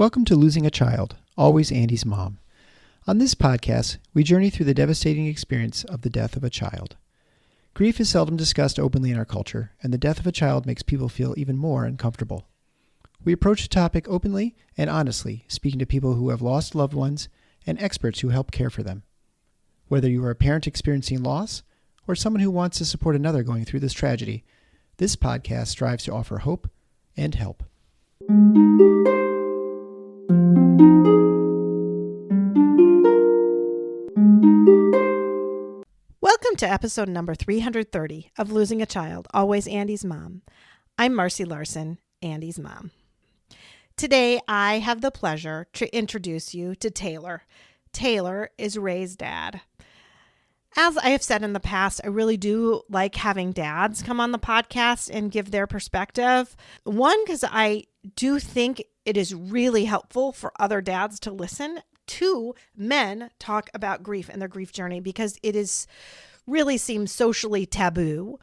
Welcome to Losing a Child, Always Andy's Mom. On this podcast, we journey through the devastating experience of the death of a child. Grief is seldom discussed openly in our culture, and the death of a child makes people feel even more uncomfortable. We approach the topic openly and honestly, speaking to people who have lost loved ones and experts who help care for them. Whether you are a parent experiencing loss or someone who wants to support another going through this tragedy, this podcast strives to offer hope and help. Welcome to episode number 330 of Losing a Child, Always Andy's Mom. I'm Marcy Larson, Andy's mom. Today, I have the pleasure to introduce you to Taylor. Taylor is Ray's dad. As I have said in the past, I really do like having dads come on the podcast and give their perspective. One, because I do think it is really helpful for other dads to listen. Two, men talk about grief and their grief journey because it is really seems socially taboo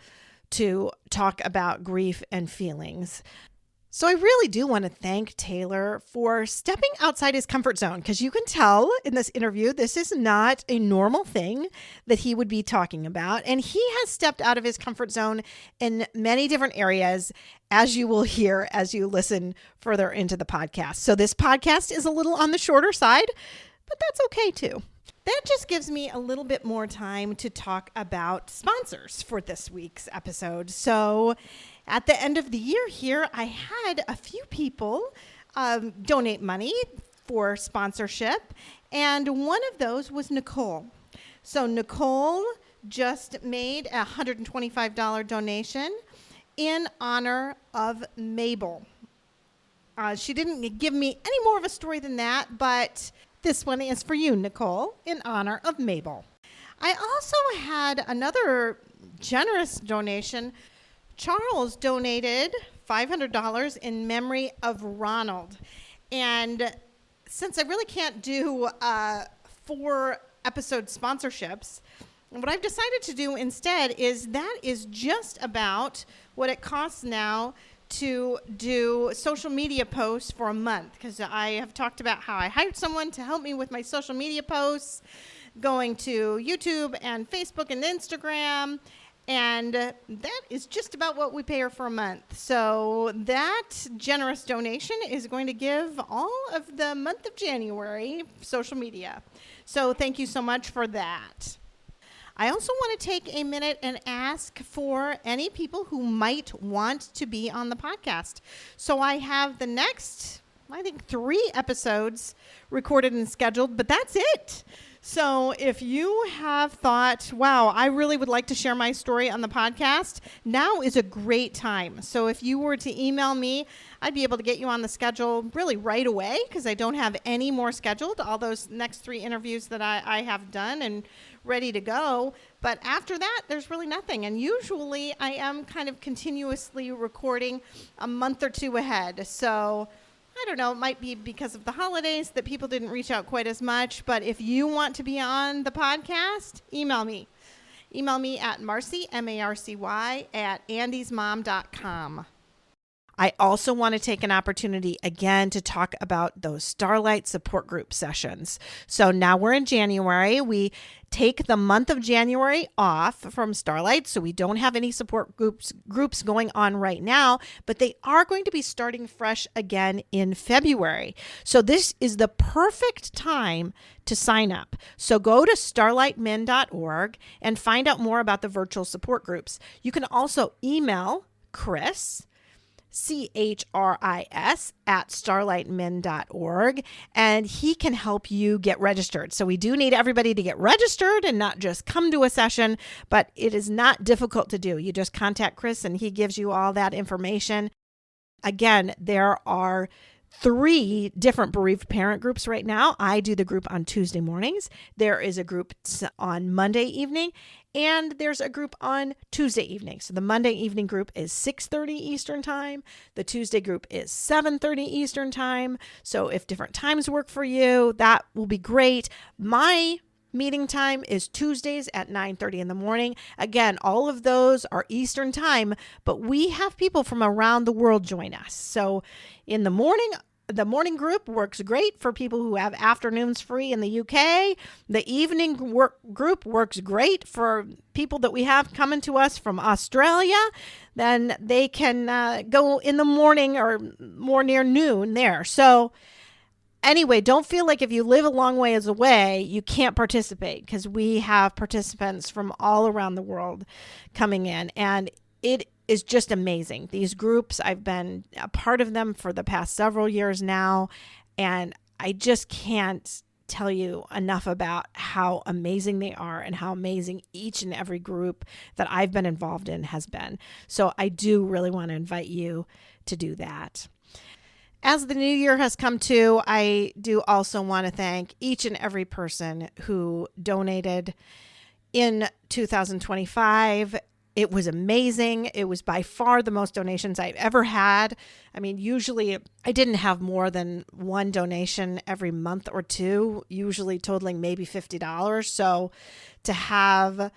to talk about grief and feelings. So I really do want to thank Taylor for stepping outside his comfort zone, because you can tell in this interview, this is not a normal thing that he would be talking about. And he has stepped out of his comfort zone in many different areas, as you will hear as you listen further into the podcast. So this podcast is a little on the shorter side, but that's okay too. That just gives me a little bit more time to talk about sponsors for this week's episode. So at the end of the year here, I had a few people donate money for sponsorship, and one of those was Nicole. So Nicole just made a $125 donation in honor of Mabel. She didn't give me any more of a story than that, but this one is for you, Nicole, in honor of Mabel. I also had another generous donation. Charles donated $500 in memory of Ronald. And since I really can't do 4 episode sponsorships, what I've decided to do instead is that is just about what it costs now to do social media posts for a month, because I have talked about how I hired someone to help me with my social media posts, going to YouTube and Facebook and Instagram, and that is just about what we pay her for a month. So that generous donation is going to give all of the month of January social media. So thank you so much for that. I also want to take a minute and ask for any people who might want to be on the podcast. So I have the next, 3 episodes recorded and scheduled, but that's it. So if you have thought, wow, I really would like to share my story on the podcast, now is a great time. So if you were to email me, I'd be able to get you on the schedule really right away, because I don't have any more scheduled. All those next 3 interviews that I have done and ready to go. But after that, there's really nothing. And usually I am kind of continuously recording a month or 2 ahead. So I don't know, it might be because of the holidays that people didn't reach out quite as much. But if you want to be on the podcast, email me. Email me at Marcy, M-A-R-C-Y, at andysmom.com. I also want to take an opportunity again to talk about those Starlight support group sessions. So now we're in January. We take the month of January off from Starlight, so we don't have any support groups going on right now, but they are going to be starting fresh again in February. So this is the perfect time to sign up. So go to starlightmen.org and find out more about the virtual support groups. You can also email Chris, CHRIS, at starlightmen.org, and he can help you get registered. So we do need everybody to get registered and not just come to a session, but it is not difficult to do. You just contact Chris and he gives you all that information. Again, there are 3 different bereaved parent groups right now. I do the group on Tuesday mornings. There is a group on Monday evening, and there's a group on Tuesday evening. So the Monday evening group is 6:30 Eastern time. The Tuesday group is 7:30 Eastern time. So if different times work for you, that will be great. My meeting time is Tuesdays at 9:30 in the morning. Again, all of those are Eastern time, but we have people from around the world join us. So in the morning, The morning group works great for people who have afternoons free in the UK. The evening group works great for people that we have coming to us from Australia. Then they can go in the morning or more near noon there. So anyway, don't feel like if you live a long ways away, you can't participate, because we have participants from all around the world coming in, and it is just amazing. These groups, I've been a part of them for the past several years now, and I just can't tell you enough about how amazing they are and how amazing each and every group that I've been involved in has been. So I do really want to invite you to do that. As the new year has come to, I do also want to thank each and every person who donated in 2025. It was amazing. It was by far the most donations I've ever had. I mean, usually I didn't have more than one donation every month or two, usually totaling maybe $50. So to have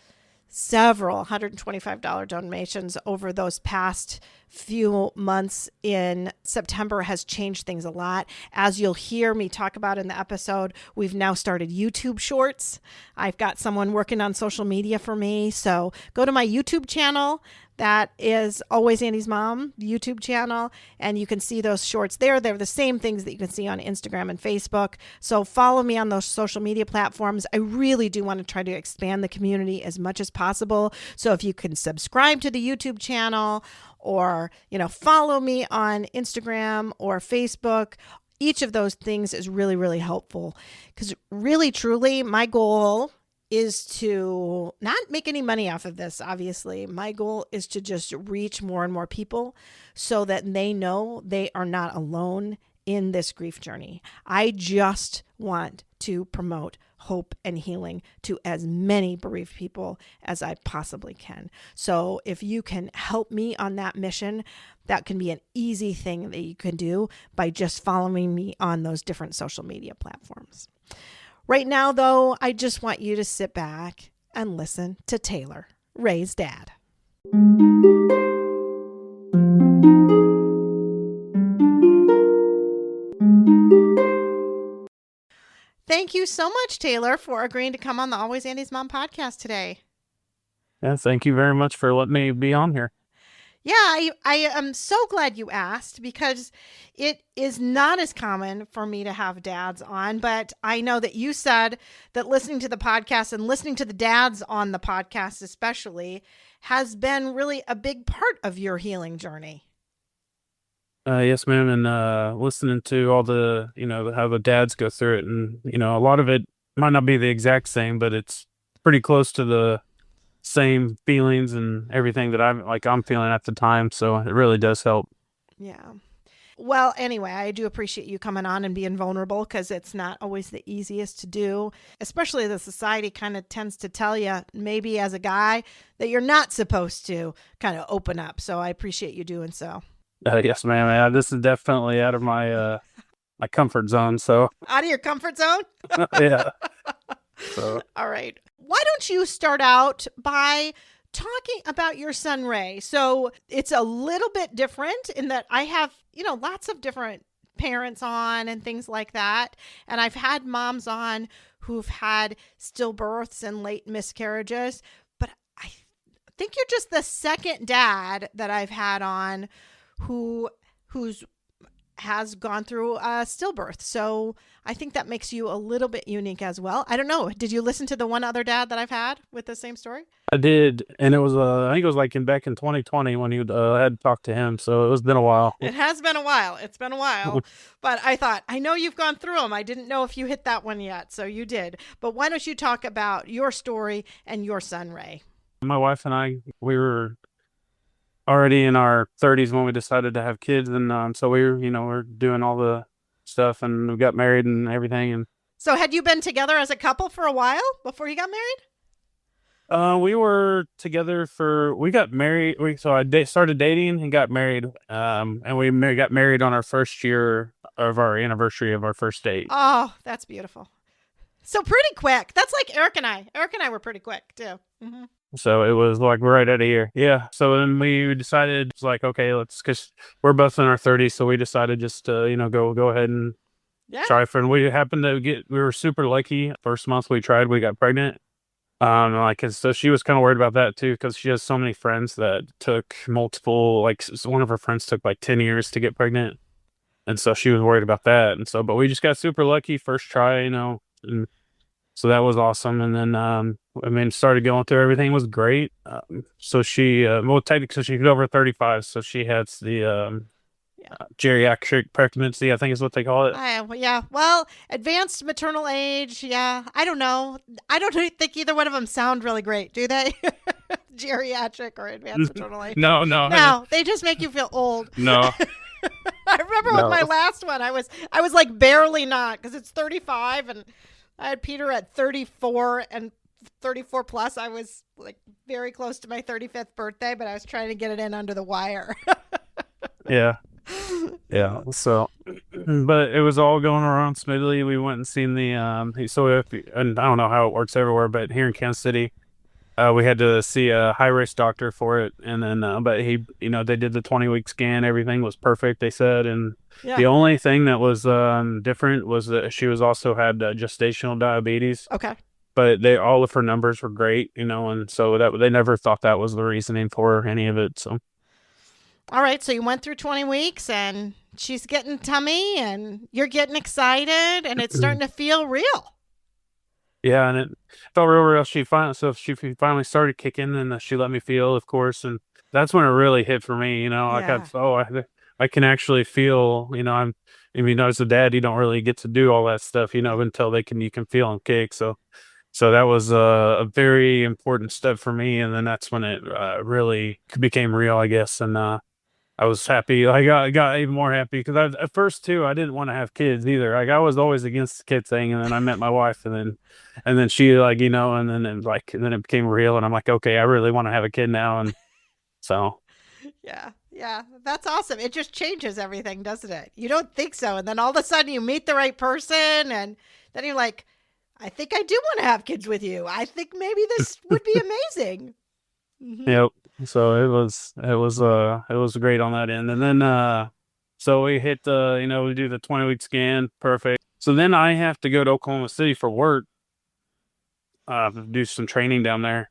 several $125 donations over those past few months in September has changed things a lot. As you'll hear me talk about in the episode, we've now started YouTube shorts. I've got someone working on social media for me. So go to my YouTube channel. That is Always Andy's Mom YouTube channel, and you can see those shorts there. They're the same things that you can see on Instagram and Facebook. So follow me on those social media platforms. I really do want to try to expand the community as much as possible. So if you can subscribe to the YouTube channel, or, follow me on Instagram or Facebook, each of those things is really, really helpful, because really, truly, my goal is to not make any money off of this, obviously. My goal is to just reach more and more people so that they know they are not alone in this grief journey. I just want to promote hope and healing to as many bereaved people as I possibly can. So if you can help me on that mission, that can be an easy thing that you can do by just following me on those different social media platforms. Right now, though, I just want you to sit back and listen to Taylor, Ray's dad. Thank you so much, Taylor, for agreeing to come on the Always Andy's Mom podcast today. Yeah, thank you very much for letting me be on here. Yeah, I am so glad you asked, because it is not as common for me to have dads on, but I know that you said that listening to the podcast and listening to the dads on the podcast especially has been really a big part of your healing journey. Yes, ma'am. And listening to all the, how the dads go through it, and, a lot of it might not be the exact same, but it's pretty close to the same feelings and everything that I'm feeling at the time. So it really does help. Yeah. Well, anyway, I do appreciate you coming on and being vulnerable, because it's not always the easiest to do, especially the society kind of tends to tell you, maybe as a guy, that you're not supposed to kind of open up. So I appreciate you doing so. Yes, ma'am. Yeah, this is definitely out of my my comfort zone. So Out of your comfort zone? yeah. So all right. Why don't you start out by talking about your son, Ray? So it's a little bit different in that I have, lots of different parents on and things like that. And I've had moms on who've had stillbirths and late miscarriages, but I think you're just the second dad that I've had on who's has gone through a stillbirth. So I think that makes you a little bit unique as well. I don't know. Did you listen to the one other dad that I've had with the same story? I did, and it was I think it was back in 2020 when you had talked to him. So it's been a while. It has been a while. It's been a while. But I thought, I know you've gone through them. I didn't know if you hit that one yet. So you did. But why don't you talk about your story and your son, Ray? My wife and I, we were already in our 30s when we decided to have kids, and so we were, we're doing all the stuff, and we got married and everything. And so had you been together as a couple for a while before you got married? We were together we got married. I started dating and got married, and we got married on our first year of our anniversary of our first date. Oh, that's beautiful. So pretty quick. That's like Eric and I. Eric and I were pretty quick too. Mm-hmm. So it was like right at a year. Yeah. So then we decided, it's like, okay, because we're both in our 30s. So we decided just to, go ahead and Yeah. try for, and we happened to we were super lucky. First month we tried, we got pregnant. So she was kind of worried about that too, because she has so many friends that took multiple, like one of her friends took like 10 years to get pregnant. And so she was worried about that. And so, but we just got super lucky first try, and so that was awesome. And then, started going through everything was great. So technically, so she's over 35. So she has the, Yeah. geriatric pregnancy, I think is what they call it. Yeah. Well, advanced maternal age. Yeah. I don't know. I don't think either one of them sound really great, do they? Geriatric or advanced maternal age. No. No, they just make you feel old. No. I remember with my last one, I was like barely not, because it's 35 and I had Peter at 34 and 34 plus. I was like very close to my 35th birthday, but I was trying to get it in under the wire. Yeah. Yeah. So, but it was all going around smoothly. We went and seen the, and I don't know how it works everywhere, but here in Kansas City, we had to see a high risk doctor for it. And then, but they did the 20-week scan. Everything was perfect, they said. And the only thing that was different was that she was also had gestational diabetes. Okay. But all of her numbers were great, and so that they never thought that was the reasoning for any of it. So. All right, so you went through 20 weeks and she's getting tummy and you're getting excited and it's starting to feel real. Yeah, and it felt real. She finally started kicking, and she let me feel, of course, and that's when it really hit for me. I can actually feel. As a dad, you don't really get to do all that stuff, until you can feel them kick. So that was a very important step for me, and then that's when it really became real, I guess, and I was happy. I got even more happy because at first too, I didn't want to have kids either. Like I was always against the kid thing, and then I met my wife, and then she and then it became real, and I'm like, okay, I really want to have a kid now, and so. Yeah, that's awesome. It just changes everything, doesn't it? You don't think so, and then all of a sudden you meet the right person, and then you're like, I think I do want to have kids with you. I think maybe this would be amazing. Mm-hmm. Yep. So it was great on that end. And then, so we hit we do the 20-week scan. Perfect. So then I have to go to Oklahoma City for work, do some training down there.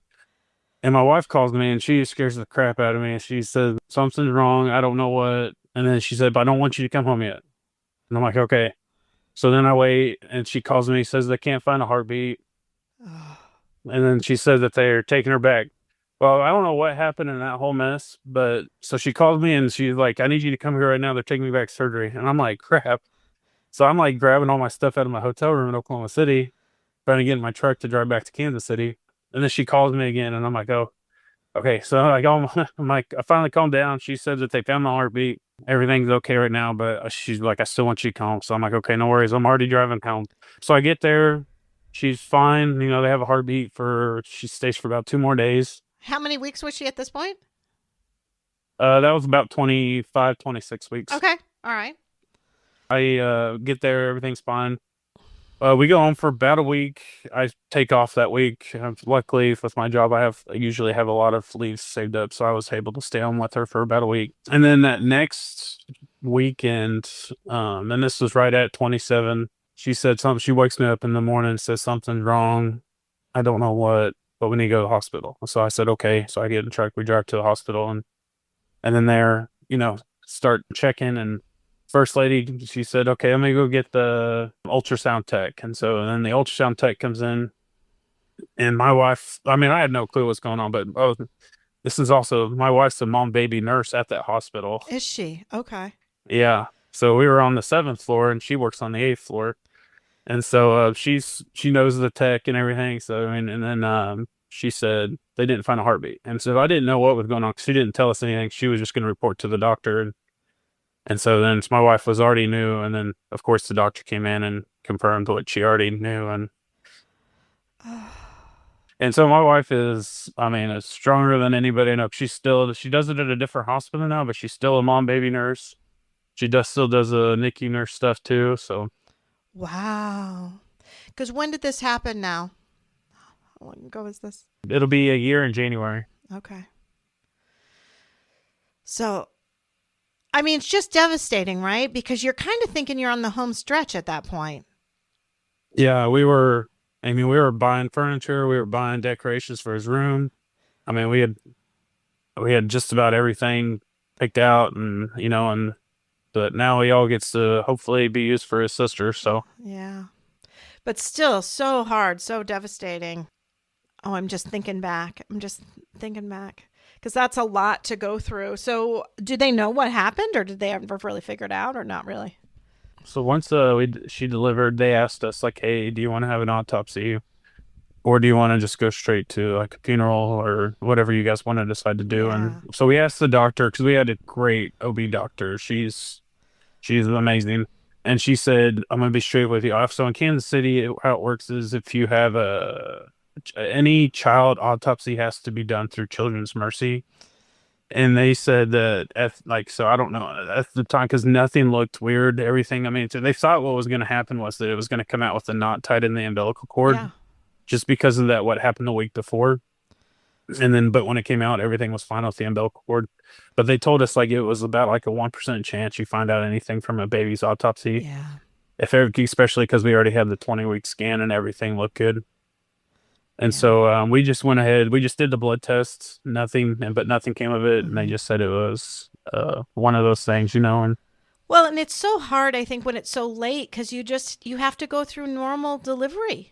And my wife calls me and she scares the crap out of me. And she said, something's wrong. I don't know what. And then she said, but I don't want you to come home yet. And I'm like, okay. So then I wait and she calls me, says they can't find a heartbeat. And then she said that they're taking her back. Well, I don't know what happened in that whole mess, but so she called me and she's like, I need you to come here right now. They're taking me back to surgery. And I'm like, crap. So I'm like grabbing all my stuff out of my hotel room in Oklahoma City, trying to get in my truck to drive back to Kansas City. And then she calls me again and I'm like, oh, okay. So I'm like, I finally calmed down. She said that they found my heartbeat. Everything's okay right now, but she's like, I still want you to come home. So I'm like, okay, no worries. I'm already driving home. So I get there. She's fine. They have a heartbeat she stays for about 2 more days. How many weeks was she at this point? That was about 25, 26 weeks. Okay. All right. I get there, everything's fine. We go home for about a week. I take off that week. Luckily, with my job, I usually have a lot of leaves saved up, so I was able to stay home with her for about a week. And then that next weekend, and this was right at 27, she said something. She wakes me up in the morning and says something's wrong. I don't know what, but we need to go to the hospital. So I said, okay. So I get in the truck, we drive to the hospital, and then there, start checking. And first lady, she said, okay, I'm gonna go get the ultrasound tech. And so then the ultrasound tech comes in, and my wife, I had no clue what's going on, but this is also, my wife's a mom baby nurse at that hospital. Is she? Okay. Yeah. So we were on the 7th floor and she works on the 8th floor. And so she knows the tech and everything. So, and then she said they didn't find a heartbeat. And so I didn't know what was going on because she didn't tell us anything. She was just going to report to the doctor. And so then my wife was already knew. And then, of course, the doctor came in and confirmed what she already knew. And so my wife is stronger than anybody I know. She does it at a different hospital now, but she's still a mom baby nurse. She still does a NICU nurse stuff too. So. Wow. Because when did this happen now? long ago is this? It'll be a year in January. Okay. So, I mean, it's just devastating, right? Because you're kind of thinking you're on the home stretch at that point. Yeah, we were. I mean, we were buying furniture. We were buying decorations for his room. I mean, we had just about everything picked out, and but now he all gets to hopefully be used for his sister. So Yeah. But still, so hard, so devastating. Oh, I'm just thinking back. Because that's a lot to go through. So, do they know what happened, or did they ever really figure it out, or not really? once she delivered, they asked us like, "Hey, do you want to have an autopsy, or do you want to just go straight to like a funeral or whatever you guys want to decide to do?" And Yeah. so we asked the doctor because we had a great OB doctor. She's amazing. And she said, I'm going to be straight with you. So in Kansas City, how it works is if you have any child autopsy has to be done through Children's Mercy. And they said that so I don't know at the time, because nothing looked weird. Everything, I mean, so they thought what was going to happen was that it was going to come out with a knot tied in the umbilical cord, Yeah. just because of that, what happened the week before. And then, but when it came out, everything was fine with the umbilical cord. But they told us like it was about like a 1% chance you find out anything from a baby's autopsy. Yeah. Especially because we already had the 20-week scan and everything looked good. And Yeah. so we just went ahead. We just did the blood tests, but nothing came of it. And they Mhm. just said it was one of those things, And Well, and it's so hard, I think, when it's so late because you have to go through normal delivery.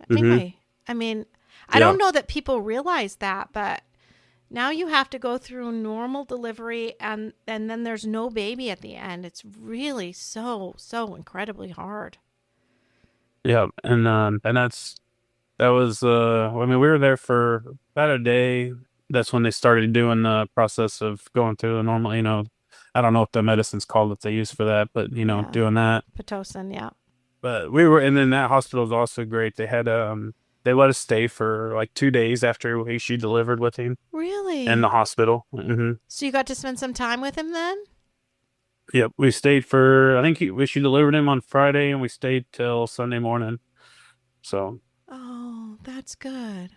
hmm Anyway, I mean, I yeah, don't know that people realize that, but now you have to go through normal delivery and then there's no baby at the end. It's really so incredibly hard. yeah, and that was I mean, we were there for about a day. That's when they started doing the process of going through the normal, I don't know what the medicine's called that they use for that, but Yeah. doing that. Pitocin, yeah. But we were, and then that hospital was also great. They let us stay for like 2 days after she delivered with him in the Really? hospital. So you got to spend some time with him then? Yep, we stayed for, I think she delivered him on Friday and we stayed till Sunday morning. So, Oh, that's good.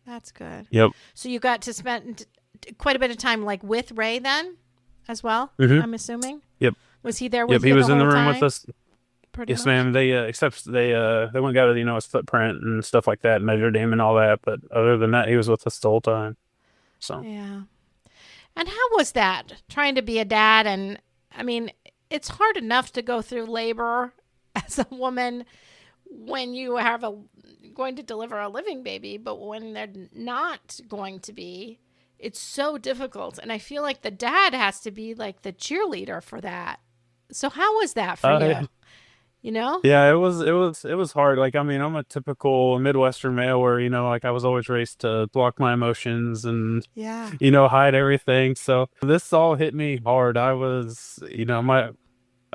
That's good. yep. So you got to spend quite a bit of time like with Ray then as well, hmm I'm assuming. Yep. Was he there Yep. with He you the was in the whole room with time? us. Pretty Yes, much. ma'am. They went and got his footprint and stuff like that, measured him and all that. But other than that, he was with us the whole time. So, Yeah. And how was that trying to be a dad? And I mean, it's hard enough to go through labor as a woman when you have a going to deliver a living baby, but when they're not going to be, it's so difficult. And I feel like the dad has to be like the cheerleader for that. So how was that for uh, you? You know? yeah, it was hard. Like, I mean, I'm a typical Midwestern male where, like I was always raised to block my emotions and, Yeah. hide everything. So this all hit me hard. I was,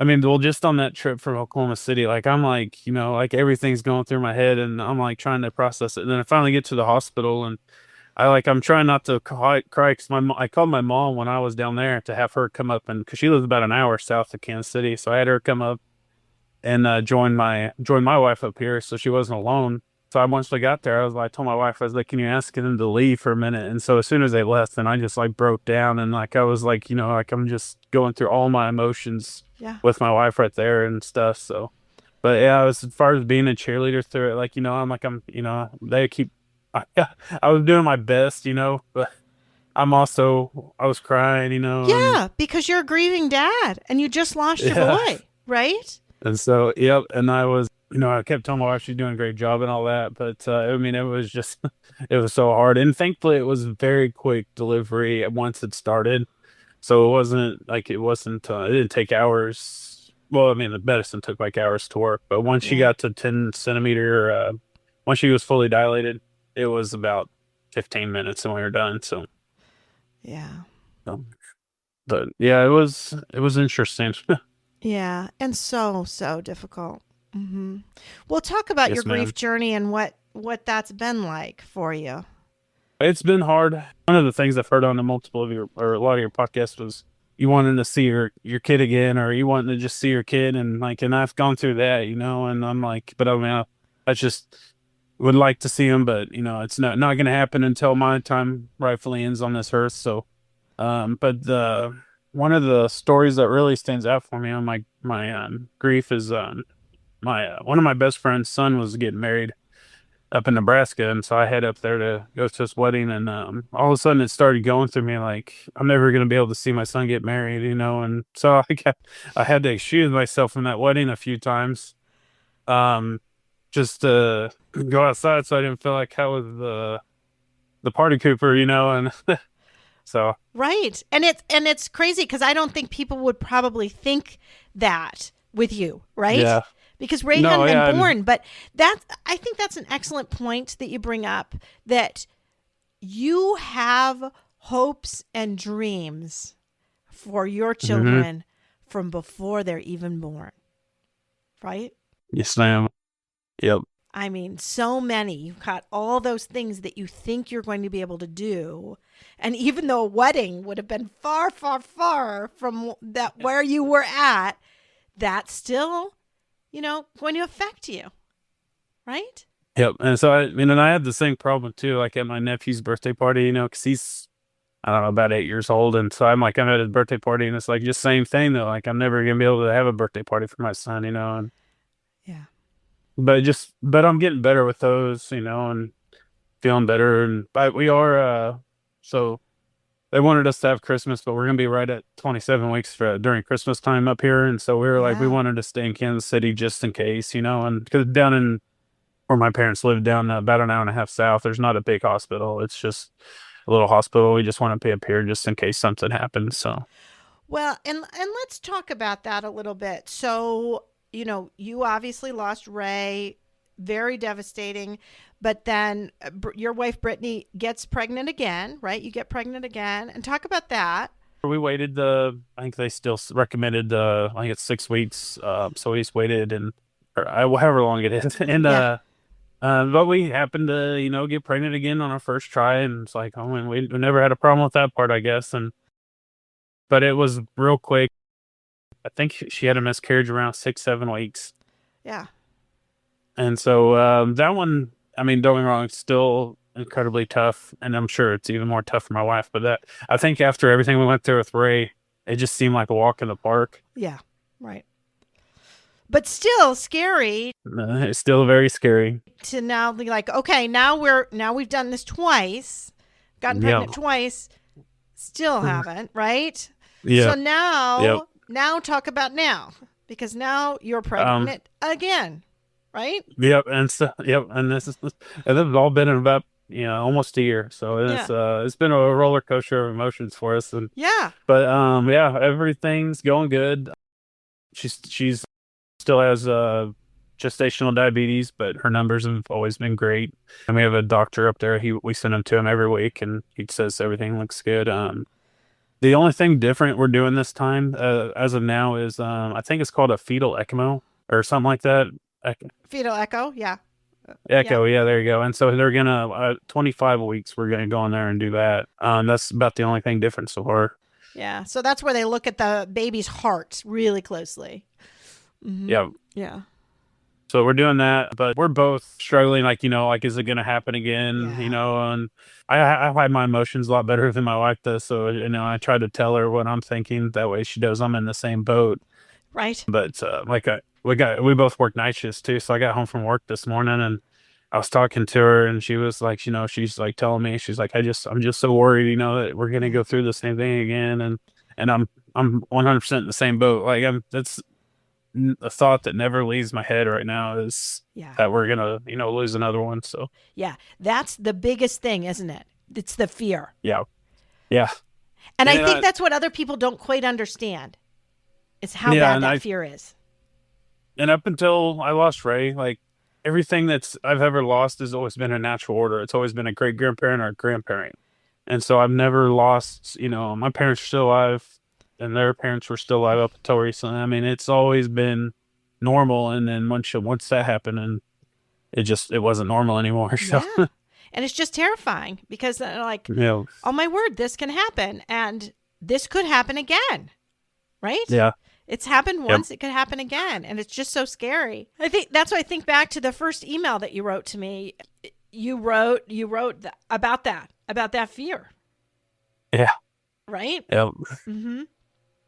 I mean, well, just on that trip from Oklahoma City, like I'm like, like everything's going through my head and I'm like trying to process it. And then I finally get to the hospital and I'm trying not to cry because I called my mom when I was down there to have her come up, and because she lives about an hour south of Kansas City. So I had her come up and join my wife up here, so she wasn't alone. So once I got there, I told my wife, I was like, "Can you ask them to leave for a minute?" And so as soon as they left, then I just like broke down and like I was like, like I'm just going through all my emotions Yeah. with my wife right there and stuff. So, but yeah, as far as being a cheerleader through it, like they keep, yeah, I was doing my best, but I was crying, and Yeah, because you're a grieving dad and you just lost your yeah. boy, right? And so, yep. And I kept telling my wife she's doing a great job and all that. But I mean, it was just, it was so hard. And thankfully, it was very quick delivery once it started. So it didn't take hours. Well, I mean, the medicine took like hours to work. But once she Yeah. got to 10 centimeter, once she was fully dilated, it was about 15 minutes and we were done. So, Yeah. um, but yeah, it was interesting. Yeah, and so difficult. Well, talk about your Yes, grief ma'am. journey and what that's been like for you. It's been hard. One of the things I've heard on a lot of your podcasts was you wanting to see your kid again, or you wanting to just see your kid, and I've gone through that, and I'm like, but I mean, that's just would like to see him, but it's not going to happen until my time rightfully ends on this earth. So, but the one of the stories that really stands out for me on my grief is my one of my best friend's son was getting married up in Nebraska, and so I head up there to go to his wedding, and all of a sudden it started going through me like I'm never going to be able to see my son get married, and so I had to excuse myself from that wedding a few times, just to go outside so I didn't feel like I was the party cooper, and so Right. And it's crazy because I don't think people would probably think that with you, right? yeah, Because Ray no, hadn't yeah, been born. But I think that's an excellent point that you bring up, that you have hopes and dreams for your hmm children from before they're even born, right? yes, ma'am, yep, I mean, so many. You've got all those things that you think you're going to be able to do. And even though a wedding would have been far, far, far from that where you were at, that's still, going to affect you, right? yep, and so and I had the same problem too, like at my nephew's birthday party, because he's I don't know, about 8 years old. And so I'm at his birthday party, and it's like just same thing though. Like I'm never gonna be able to have a birthday party for my son. And Yeah. but I'm getting better with those, and feeling better. And but we are so they wanted us to have Christmas, but we're gonna be right at 27 weeks during Christmas time up here. And so we were like, we Yeah. wanted to stay in Kansas City just in case, and because down in where my parents live down about an hour and a half south, there's not a big hospital. It's just a little hospital. We just want to be up here just in case something happens. So Well, and let's talk about that a little bit. So, you obviously lost Ray, very devastating, but then your wife Brittany gets pregnant again, right? You get pregnant again, and talk about that. we waited I think they still recommended I think it's 6 weeks. So we just waited or however long it is. And Yeah. but we happened to, get pregnant again on our first try, and it's like, oh, and we never had a problem with that part, I guess. But it was real quick. I think she had a miscarriage around 6, 7 weeks. Yeah. And so that one, I mean, don't get me wrong, it's still incredibly tough, and I'm sure it's even more tough for my wife. But I think after everything we went through with Ray, it just seemed like a walk in the park. Yeah. Right. But still scary It's still very scary. to now be like, okay, now we've done this twice, gotten Yeah, pregnant twice, still haven't, right? So yeah, yep. now talk about now, because now you're Um, pregnant again, right? yep, and this has all been in about almost a year. So Yeah. it's been a roller coaster of emotions for us, Yeah. but yeah, everything's going good. She's still has gestational diabetes, but her numbers have always been great. And we have a doctor up there. We send him to him every week, and he says everything looks good. The only thing different we're doing this time, as of now, is I think it's called a fetal ECMO or something like that. Fetal echo. Yeah. Echo, yeah, there you go. And so they're gonna 25 weeks. We're gonna go in there and do that. That's about the only thing different so far. Yeah. So that's where they look at the baby's heart really closely. Mm-hmm. Yeah. Yeah. So we're doing that, but we're both struggling. Like, like, is it going to happen again? Yeah. And I hide my emotions a lot better than my wife does. So, I try to tell her what I'm thinking. That way she knows I'm in the same boat. Right. But, we both work night shifts too. So I got home from work this morning, and I was talking to her, and she was like, she's like telling me, she's like, I'm just so worried, that we're going to go through the same thing again. And I'm 100% in the same boat. Like that's a thought that never leaves my head right now is Yeah. that we're gonna lose another one. So Yeah. That's the biggest thing, isn't it? It's the fear. yeah, And I and think that's what other people don't quite understand, is how yeah, bad and that fear is. and up until I lost Ray, like everything I've ever lost has always been in natural order. It's always been a great grandparent or a grandparent, and so I've never lost. My parents are still alive, and their parents were still alive up until recently. I mean, it's always been normal, and then once that happened, and it wasn't normal anymore. So Yeah. And it's just terrifying because like, yeah, oh my word, this can happen and this could happen again. Right? yeah, It's happened once, it could happen again. And it's just so scary. I think that's why I think back to the first email that you wrote to me. You wrote about that fear. Yeah. Right? Yep. Mm-hmm.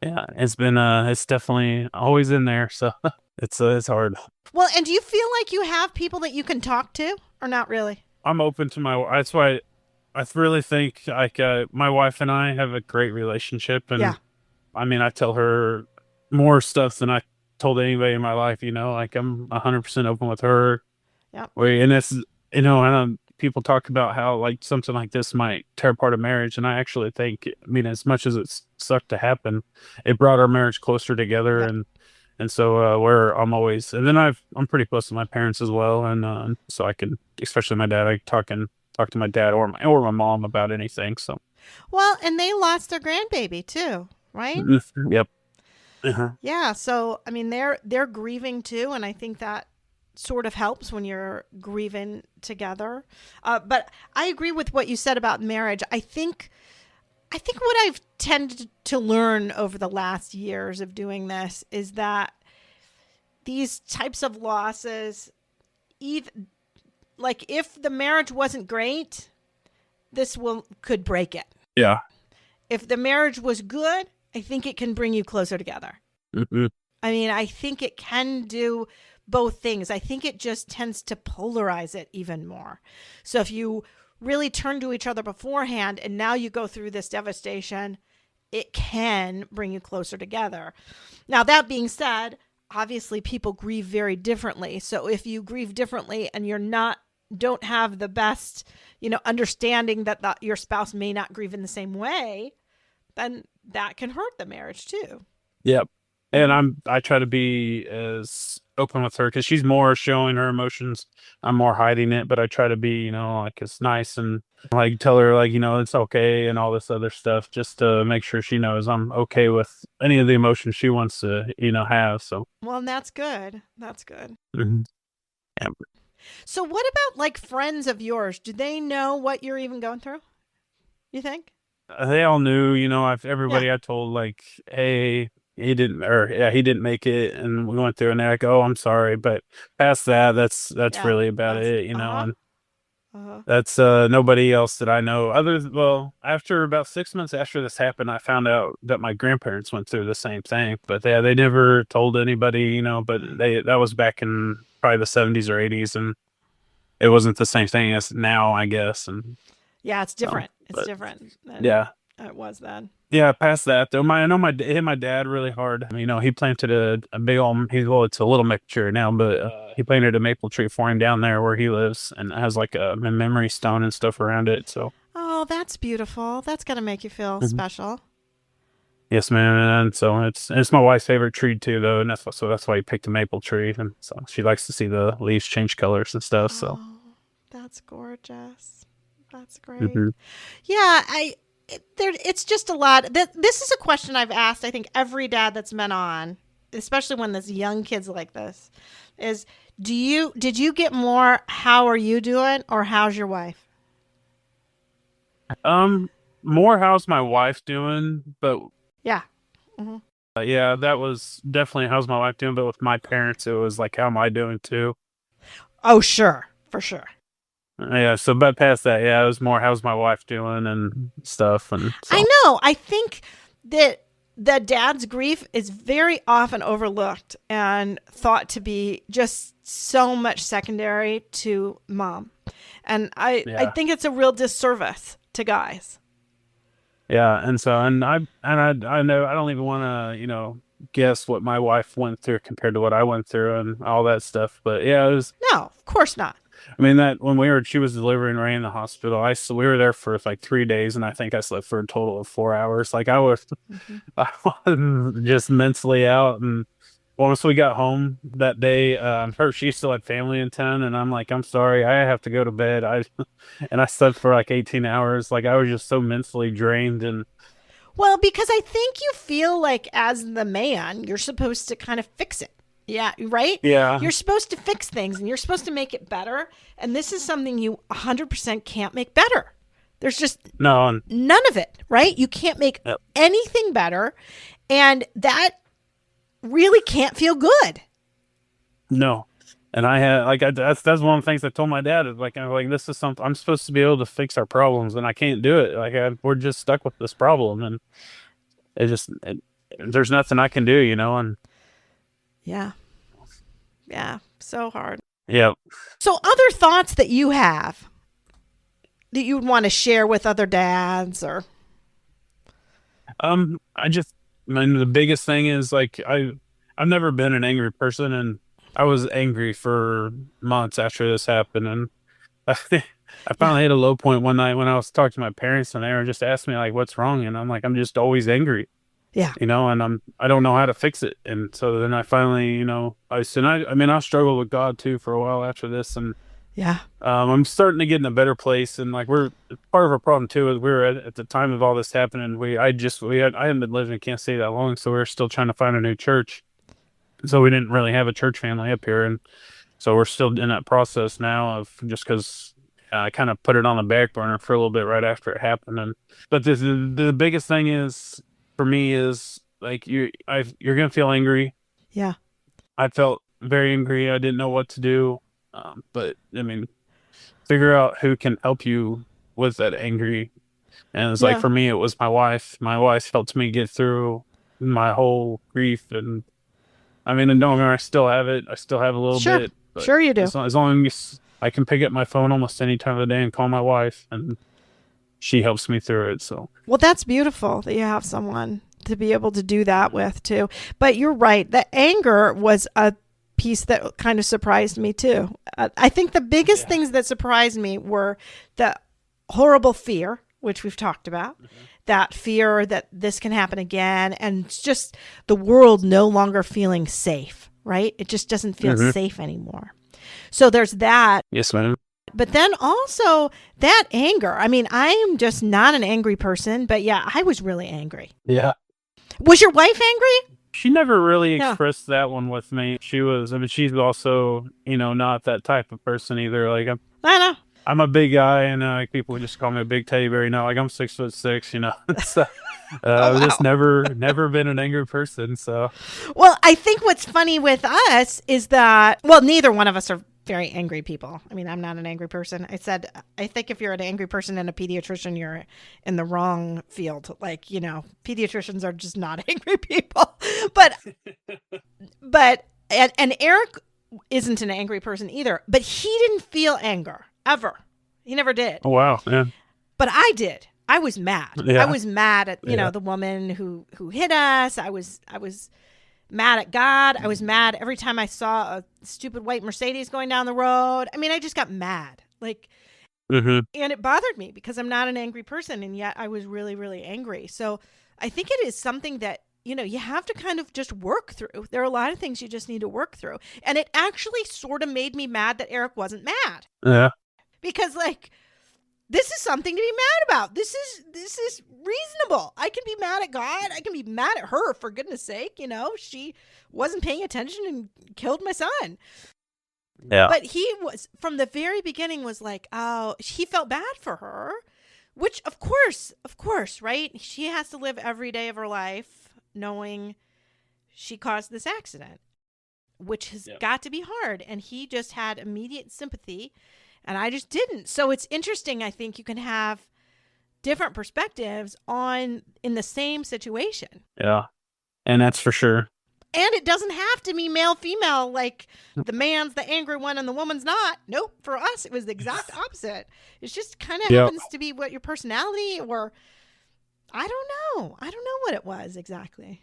Yeah. It's been, it's definitely always in there. So it's hard. Well, and do you feel like you have people that you can talk to or not really? I'm open to that's why I really think like, my wife and I have a great relationship. And Yeah. I mean, I tell her more stuff than I told anybody in my life, like I'm 100% open with her. Yeah. And it's, and people talk about how like something like this might tear apart a marriage. And I actually think, I mean, as much as it sucked to happen, it brought our marriage closer together. Yep. And so, where I'm always, and then I'm pretty close to my parents as well. And, so I can, especially my dad, I talk to my dad or my mom about anything. So, well, and they lost their grandbaby too, right? Yep. Uh-huh. Yeah. So, I mean, they're grieving too. And I think that sort of helps when you're grieving together. But I agree with what you said about marriage. I think what I've tended to learn over the last years of doing this is that these types of losses, even like if the marriage wasn't great, this could break it. Yeah. If the marriage was good, I think it can bring you closer together. Mm-hmm. I mean, I think it can do both things. I think it just tends to polarize it even more. So if you really turn to each other beforehand and now you go through this devastation, it can bring you closer together. Now, that being said, obviously people grieve very differently. So if you grieve differently and don't have the best, understanding that your spouse may not grieve in the same way, then that can hurt the marriage too. Yep. And I try to be as open with her because she's more showing her emotions. I'm more hiding it, but I try to be, like it's nice and like tell her like, it's okay and all this other stuff just to make sure she knows I'm okay with any of the emotions she wants to, have. So. Well, and that's good. That's good. Mm-hmm. Yeah. So what about like friends of yours? Do they know what you're even going through? You think? They all knew, everybody I told like, hey, he didn't make it, and we went through, and they're like, oh, I'm sorry, but past that, that's really about it, and that's nobody else that I know after about 6 months after this happened, I found out that my grandparents went through the same thing, but they never told anybody, but that was back in probably the 70s or 80s, and it wasn't the same thing as now, I guess, and yeah, it's different. It's different. Yeah. It was then. Yeah, past that though, it hit my dad really hard. He planted a big old. It's a little mature now, but he planted a maple tree for him down there where he lives, and it has like a memory stone and stuff around it. So. Oh, that's beautiful. That's gonna make you feel special. Yes, man. And so it's my wife's favorite tree too, though, and that's why he picked a maple tree, and so she likes to see the leaves change colors and stuff. So. Oh, that's gorgeous. That's great. Mm-hmm. Yeah, it's just a lot. This is a question I've asked, I think, every dad that's been on, especially when there's young kids like this, is did you get more, how are you doing, or how's your wife? More how's my wife doing, but yeah. Mm-hmm. Yeah, that was definitely how's my wife doing, but with my parents, it was like, how am I doing too? Oh, sure. For sure. Yeah, so but past that, yeah, it was more how's my wife doing and stuff. And so. I know. I think that the dad's grief is very often overlooked and thought to be just so much secondary to mom. And I think it's a real disservice to guys. Yeah, and so I know I don't even want to, guess what my wife went through compared to what I went through and all that stuff. But yeah, it was. No, of course not. I mean, that when she was delivering right in the hospital, we were there for like 3 days, and I think I slept for a total of 4 hours. Like I was just mentally out. And once we got home that day, she still had family in town, and I'm like, I'm sorry, I have to go to bed. And I slept for like 18 hours. Like I was just so mentally drained. And well, because I think you feel like as the man, you're supposed to kind of fix it. Yeah, right? Yeah. You're supposed to fix things and you're supposed to make it better. And this is something you 100% can't make better. There's just none of it, right? You can't make anything better. And that really can't feel good. No. And I had that's one of the things I told my dad is like, I'm like, this is something I'm supposed to be able to fix our problems, and I can't do it. Like we're just stuck with this problem, and there's nothing I can do, and Yeah. Yeah. So hard. yeah. So other thoughts that you have that you would want to share with other dads or I mean, the biggest thing is like I've never been an angry person, and I was angry for months after this happened, and I I yeah. finally hit a low point one night when I was talking to my parents, and they were just asking me like, "What's wrong?" And I'm like, "I'm just always angry." Yeah. And I don't know how to fix it. And so then I finally, I mean, I struggled with God too for a while after this, and Yeah. I'm starting to get in a better place. And like part of our problem too is we were at the time of all this happening, I hadn't been living in Kansas City that long, so we were still trying to find a new church. So we didn't really have a church family up here, and so we're still in that process now of just because I kind of put it on the back burner for a little bit right after it happened. But the biggest thing is for me is like you're gonna feel angry. Yeah. I felt very angry. I didn't know what to do. But I mean, figure out who can help you with that angry. And it's like Yeah. for me, it was my wife. My wife helped me get through my whole grief. And I mean, don't get me wrong, I still have it. I still have a little Sure. bit. But Sure you do. as long as I can pick up my phone almost any time of the day and call my wife, and she helps me through it. So Well, that's beautiful that you have someone to be able to do that with too. But you're right. The anger was a piece that kind of surprised me too. I think the biggest things that surprised me were the horrible fear, which we've talked about, that fear that this can happen again, and just the world no longer feeling safe, right? It just doesn't feel safe anymore. So there's that. yes, ma'am. But then also that anger. I mean, I'm just not an angry person, but yeah, I was really angry. Yeah. Was your wife angry? She never really Yeah. expressed that one with me. I mean, she's also, not that type of person either. Like I know. I'm a big guy, and like people just call me a big teddy bear. Like I'm 6'6", so Oh, I've just wow. never been an angry person. So Well, I think what's funny with us is that, well, neither one of us are very angry people. I mean, I'm not an angry person. I think if you're an angry person and a pediatrician, you're in the wrong field. Like, pediatricians are just not angry people. And Eric isn't an angry person either, but he didn't feel anger ever. He never did. oh wow, yeah, But I did. I was mad. Yeah. I was mad at, the woman who hit us. I was mad at God. I was mad every time I saw a stupid white Mercedes going down the road. I mean, I just got mad. Like, and it bothered me because I'm not an angry person, and yet I was really, really angry. So I think it is something that, you have to kind of just work through. There are a lot of things you just need to work through. And it actually sort of made me mad that Eric wasn't mad. yeah, Because this is something to be mad about. This is reasonable. I can be mad at God. I can be mad at her, for goodness sake. She wasn't paying attention and killed my son. yeah. But he was, from the very beginning, was like, oh, he felt bad for her, which of course, right? She has to live every day of her life knowing she caused this accident, which has got to be hard. And he just had immediate sympathy, and I just didn't. So it's interesting. I think you can have different perspectives in the same situation. Yeah, and that's for sure. And it doesn't have to be male, female, like the man's the angry one and the woman's not. Nope. For us, it was the exact opposite. It's just kind of happens to be what your personality, or I don't know. I don't know what it was exactly.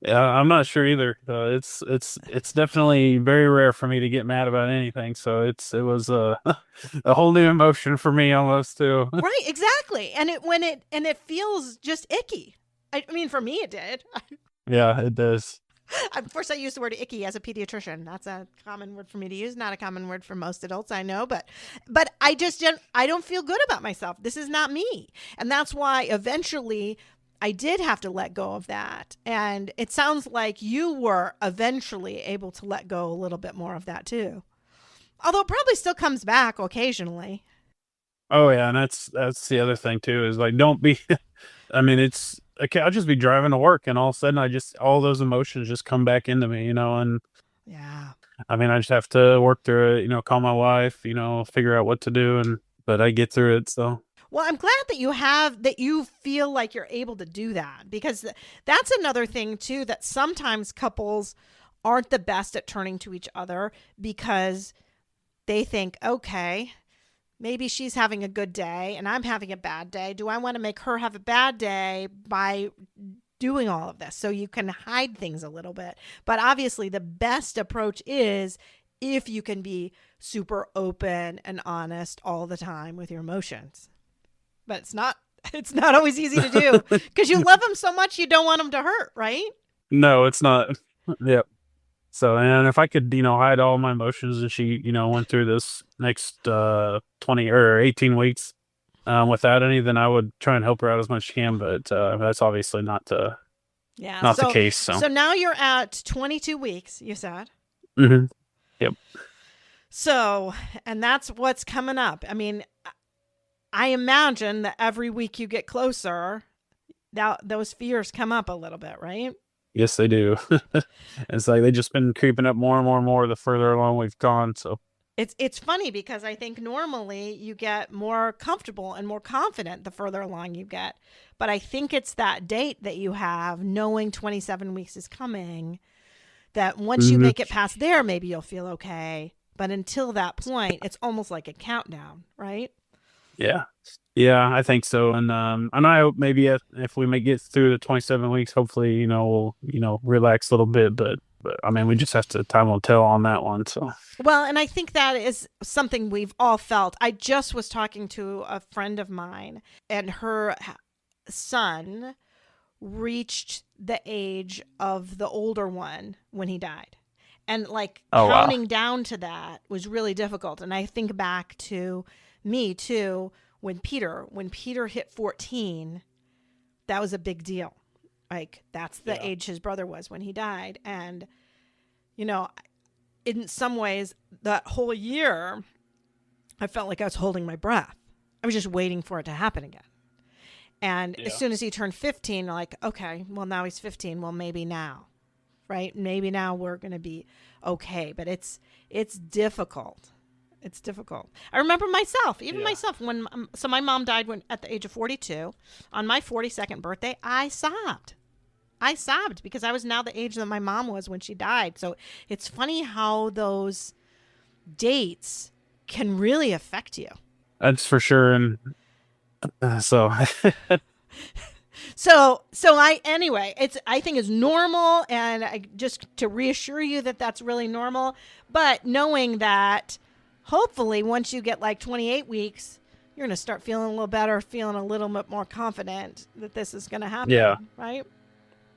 Yeah, I'm not sure either. It's definitely very rare for me to get mad about anything. So it was a whole new emotion for me almost too. Right, exactly. And it feels just icky. I mean, for me, it did. Yeah, it does. Of course, I use the word icky as a pediatrician. That's a common word for me to use, not a common word for most adults, I know. But I just don't feel good about myself. This is not me. And that's why eventually I did have to let go of that. And it sounds like you were eventually able to let go a little bit more of that too. Although it probably still comes back occasionally. Oh yeah, and that's the other thing too, is like don't be I mean okay, I'll just be driving to work, and all of a sudden, all those emotions just come back into me, and Yeah. I mean, I just have to work through it, call my wife, figure out what to do, but I get through it. So Well, I'm glad that you feel like you're able to do that, because that's another thing too, that sometimes couples aren't the best at turning to each other because they think, okay, maybe she's having a good day and I'm having a bad day. Do I want to make her have a bad day by doing all of this? So you can hide things a little bit. But obviously, the best approach is if you can be super open and honest all the time with your emotions. But it's not always easy to do because you love them so much you don't want them to hurt, right? no, it's not. Yep. So, and if I could, hide all my emotions, and she, went through this next 20 or 18 weeks without any, then I would try and help her out as much as I can. But that's obviously not the case. So now you're at 22 weeks, you said. Mm-hmm. Yep. So, and that's what's coming up. I mean, I imagine that every week you get closer, those fears come up a little bit, right? Yes, they do. It's like they've just been creeping up more and more and more the further along we've gone. So it's funny because I think normally you get more comfortable and more confident the further along you get. But I think it's that date that you have, knowing 27 weeks is coming, that once you make it past there, maybe you'll feel okay. But until that point, it's almost like a countdown, right? yeah. Yeah, I think so. And I hope maybe if we may get through the 27 weeks, hopefully, we'll, relax a little bit. But I mean, we just have to, time will tell on that one. So, well, and I think that is something we've all felt. I just was talking to a friend of mine, and her son reached the age of the older one when he died. And counting down to that was really difficult. And I think back to me too, when Peter hit 14, that was a big deal. Like, that's the age his brother was when he died. And, in some ways, that whole year, I felt like I was holding my breath. I was just waiting for it to happen again. And as soon as he turned 15, like, okay, well, now he's 15. Well, maybe now, right? Maybe now we're going to be okay. But it's difficult. It's difficult. I remember myself, when my mom died at the age of 42. On my 42nd birthday, I sobbed. Because I was now the age that my mom was when she died. So it's funny how those dates can really affect you. That's for sure. And so I think it's normal, and just to reassure you that that's really normal, but knowing that hopefully once you get 28 weeks, you're going to start feeling a little better, feeling a little bit more confident that this is going to happen. Yeah. Right?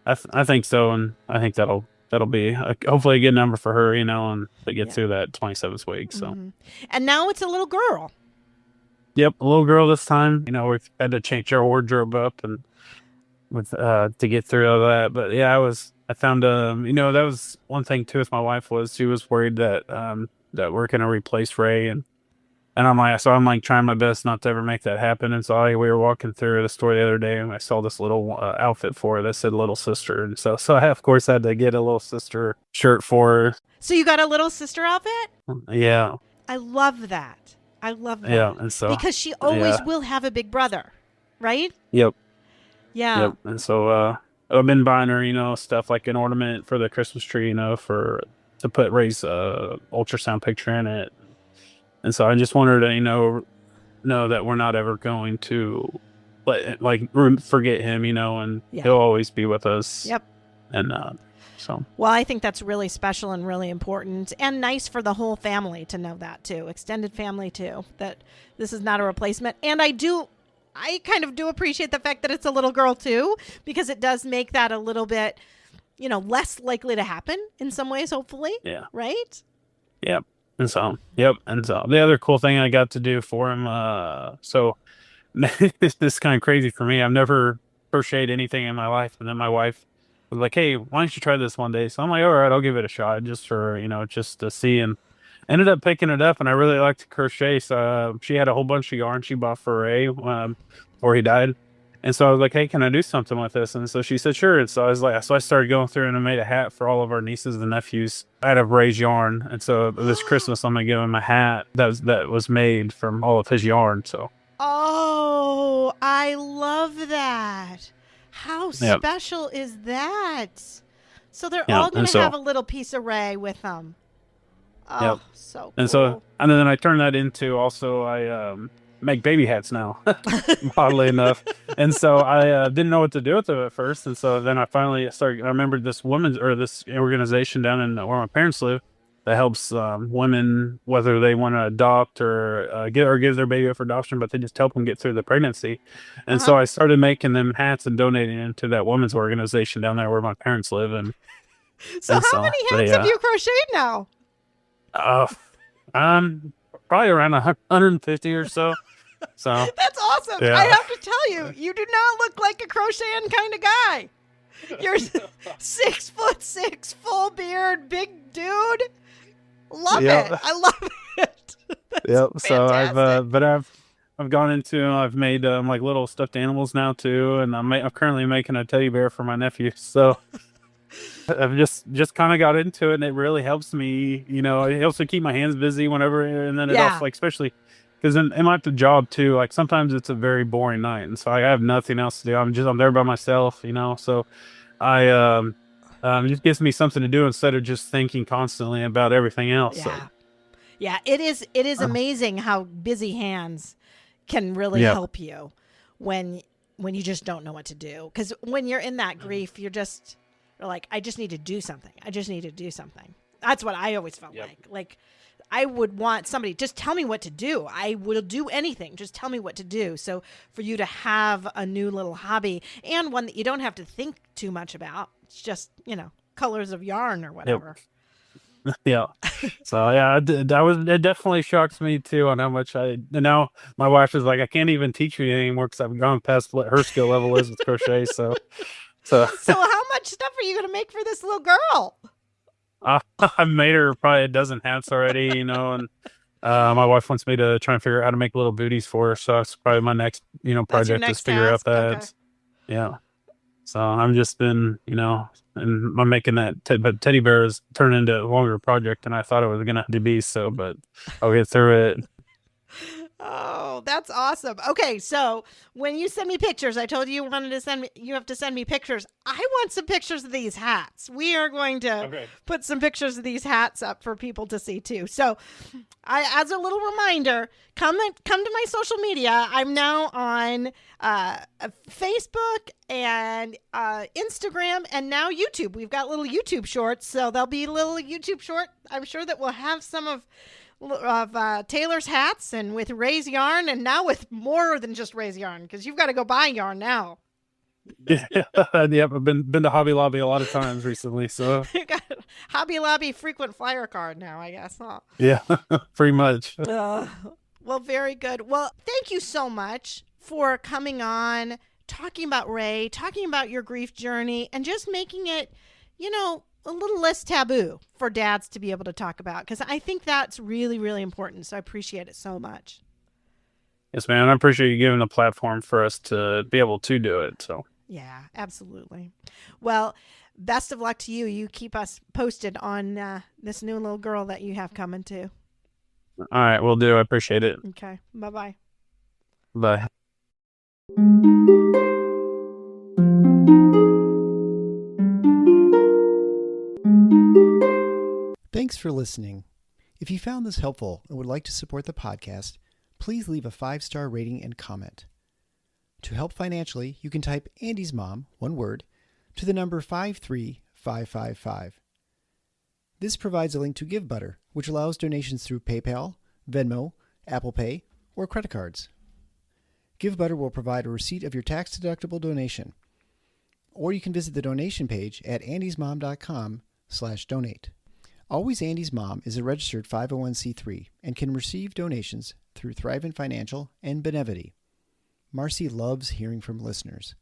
I think so. And I think that'll be hopefully a good number for her, and to get through that 27th week. So, And now it's a little girl. Yep. A little girl this time. We've had to change our wardrobe up and to get through all that. But yeah, I found, that was one thing too with my wife, was she was worried that we're going to replace Ray. And I'm like trying my best not to ever make that happen. And so we were walking through the store the other day, and I saw this little outfit for her that said little sister. And so I of course had to get a little sister shirt for her. So you got a little sister outfit? Yeah. I love that. Yeah. And so, because she always will have a big brother, right? Yep. Yeah. Yep. And so I've been buying her, stuff like an ornament for the Christmas tree, to put Ray's ultrasound picture in it. And so I just want her to, know that we're not ever going to forget him, and he'll always be with us. Yep. And so. Well, I think that's really special and really important, and nice for the whole family to know that too, extended family too, that this is not a replacement. And I kind of do appreciate the fact that it's a little girl too, because it does make that a little bit, less likely to happen in some ways, hopefully. Yeah. Right? Yep. And so, the other cool thing I got to do for him, so this is kind of crazy for me. I've never crocheted anything in my life. And then my wife was like, hey, why don't you try this one day? So I'm like, all right, I'll give it a shot just for, just to see. And ended up picking it up, and I really like to crochet. So she had a whole bunch of yarn she bought for Ray before he died. And so I was like, hey, can I do something with this? And so she said, sure. And so I was like, so I started going through and I made a hat for all of our nieces and nephews out of Ray's yarn. And so this Christmas, I'm going to give him a hat that was made from all of his yarn. So, Oh, I love that. How yep. special is that? So they're Yeah. all going And to have so, a little piece of Ray with them. yep. Oh, so And so, cool. and then I turned that into also, I make baby hats now, oddly enough. And so I didn't know what to do with them at first. And so then I finally started, I remembered this this organization down in where my parents live that helps women, whether they want to adopt or give their baby up for adoption, but they just help them get through the pregnancy. And Uh-huh. so I started making them hats and donating them to that women's organization down there where my parents live. So And how so many they, hats have you crocheted now? uh, probably around 150 or so. So That's awesome. I yeah, have to tell you, you do not look like a crocheting kind of guy. You're 6'6", full beard, big dude. Love it. yep, I love it. That's yep. So fantastic. but I've gone into, I've made like little stuffed animals now too, and I'm currently making a teddy bear for my nephew. So I've just kind of got into it, and it really helps me. It helps me keep my hands busy whenever, and then it also Yeah. like especially because in my job too, like sometimes it's a very boring night, and so I have nothing else to do. I'm there by myself, so I it just gives me something to do instead of just thinking constantly about everything else. So Yeah. Yeah, it is uh, amazing how busy hands can really yeah, help you when you just don't know what to do. Cuz when you're in that grief, you're like, I just need to do something. I just need to do something. That's what I always felt yep, like. Like I would want somebody just tell me what to do. I will do anything. Just tell me what to do. So for you to have a new little hobby and one that you don't have to think too much about. It's just, colors of yarn or yep, whatever. yeah. So yeah, it definitely shocks me too on how much and now my wife is like, I can't even teach you anymore because I've gone past what her skill level is with crochet. So So how much stuff are you going to make for this little girl? I've made her probably a dozen hats already, and my wife wants me to try and figure out how to make little booties for her. So that's probably my next, That's your project is next figure out task. Okay. that. Yeah. So I'm just been, and I'm making that, but teddy bear has turned into a longer project than I thought it was gonna have to be. So, but I'll get through it. Oh, that's awesome. Okay, so when you send me pictures, I told you you have to send me pictures. I want some pictures of these hats. We are going to Okay. put some pictures of these hats up for people to see too. So, as a little reminder, come to my social media. I'm now on Facebook and Instagram and now YouTube. We've got little YouTube shorts, so there'll be little YouTube short. I'm sure that we'll have some of Taylor's hats and with Ray's yarn and now with more than just Ray's yarn because you've got to go buy yarn now. Yeah. Yep. I've been to Hobby Lobby a lot of times recently. So You got Hobby Lobby frequent flyer card now, I guess, huh? yeah, pretty much. Well, very good. Well, thank you so much for coming on, talking about Ray, talking about your grief journey, and just making it, a little less taboo for dads to be able to talk about because I think that's really, really important. So I appreciate it so much. Yes, man. I appreciate you giving a platform for us to be able to do it. So, Yeah, absolutely. Well, best of luck to you. You keep us posted on this new little girl that you have coming too. all right, we'll do. I appreciate it. Okay. Bye-bye. Bye. Thanks for listening. If you found this helpful and would like to support the podcast, please leave a 5-star rating and comment. To help financially, you can type Andy's Mom, one word, to the number 53555. This provides a link to GiveButter, which allows donations through PayPal, Venmo, Apple Pay, or credit cards. GiveButter will provide a receipt of your tax-deductible donation, or you can visit the donation page at andysmom.com/donate. Always Andy's Mom is a registered 501c3 and can receive donations through Thrivent Financial and Benevity. Marcy loves hearing from listeners.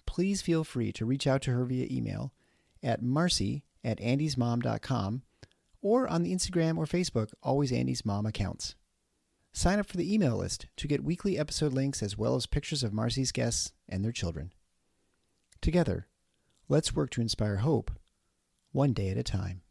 Please feel free to reach out to her via email at marcy@andysmom.com or on the Instagram or Facebook Always Andy's Mom accounts. Sign up for the email list to get weekly episode links as well as pictures of Marcy's guests and their children. Together, let's work to inspire hope, one day at a time.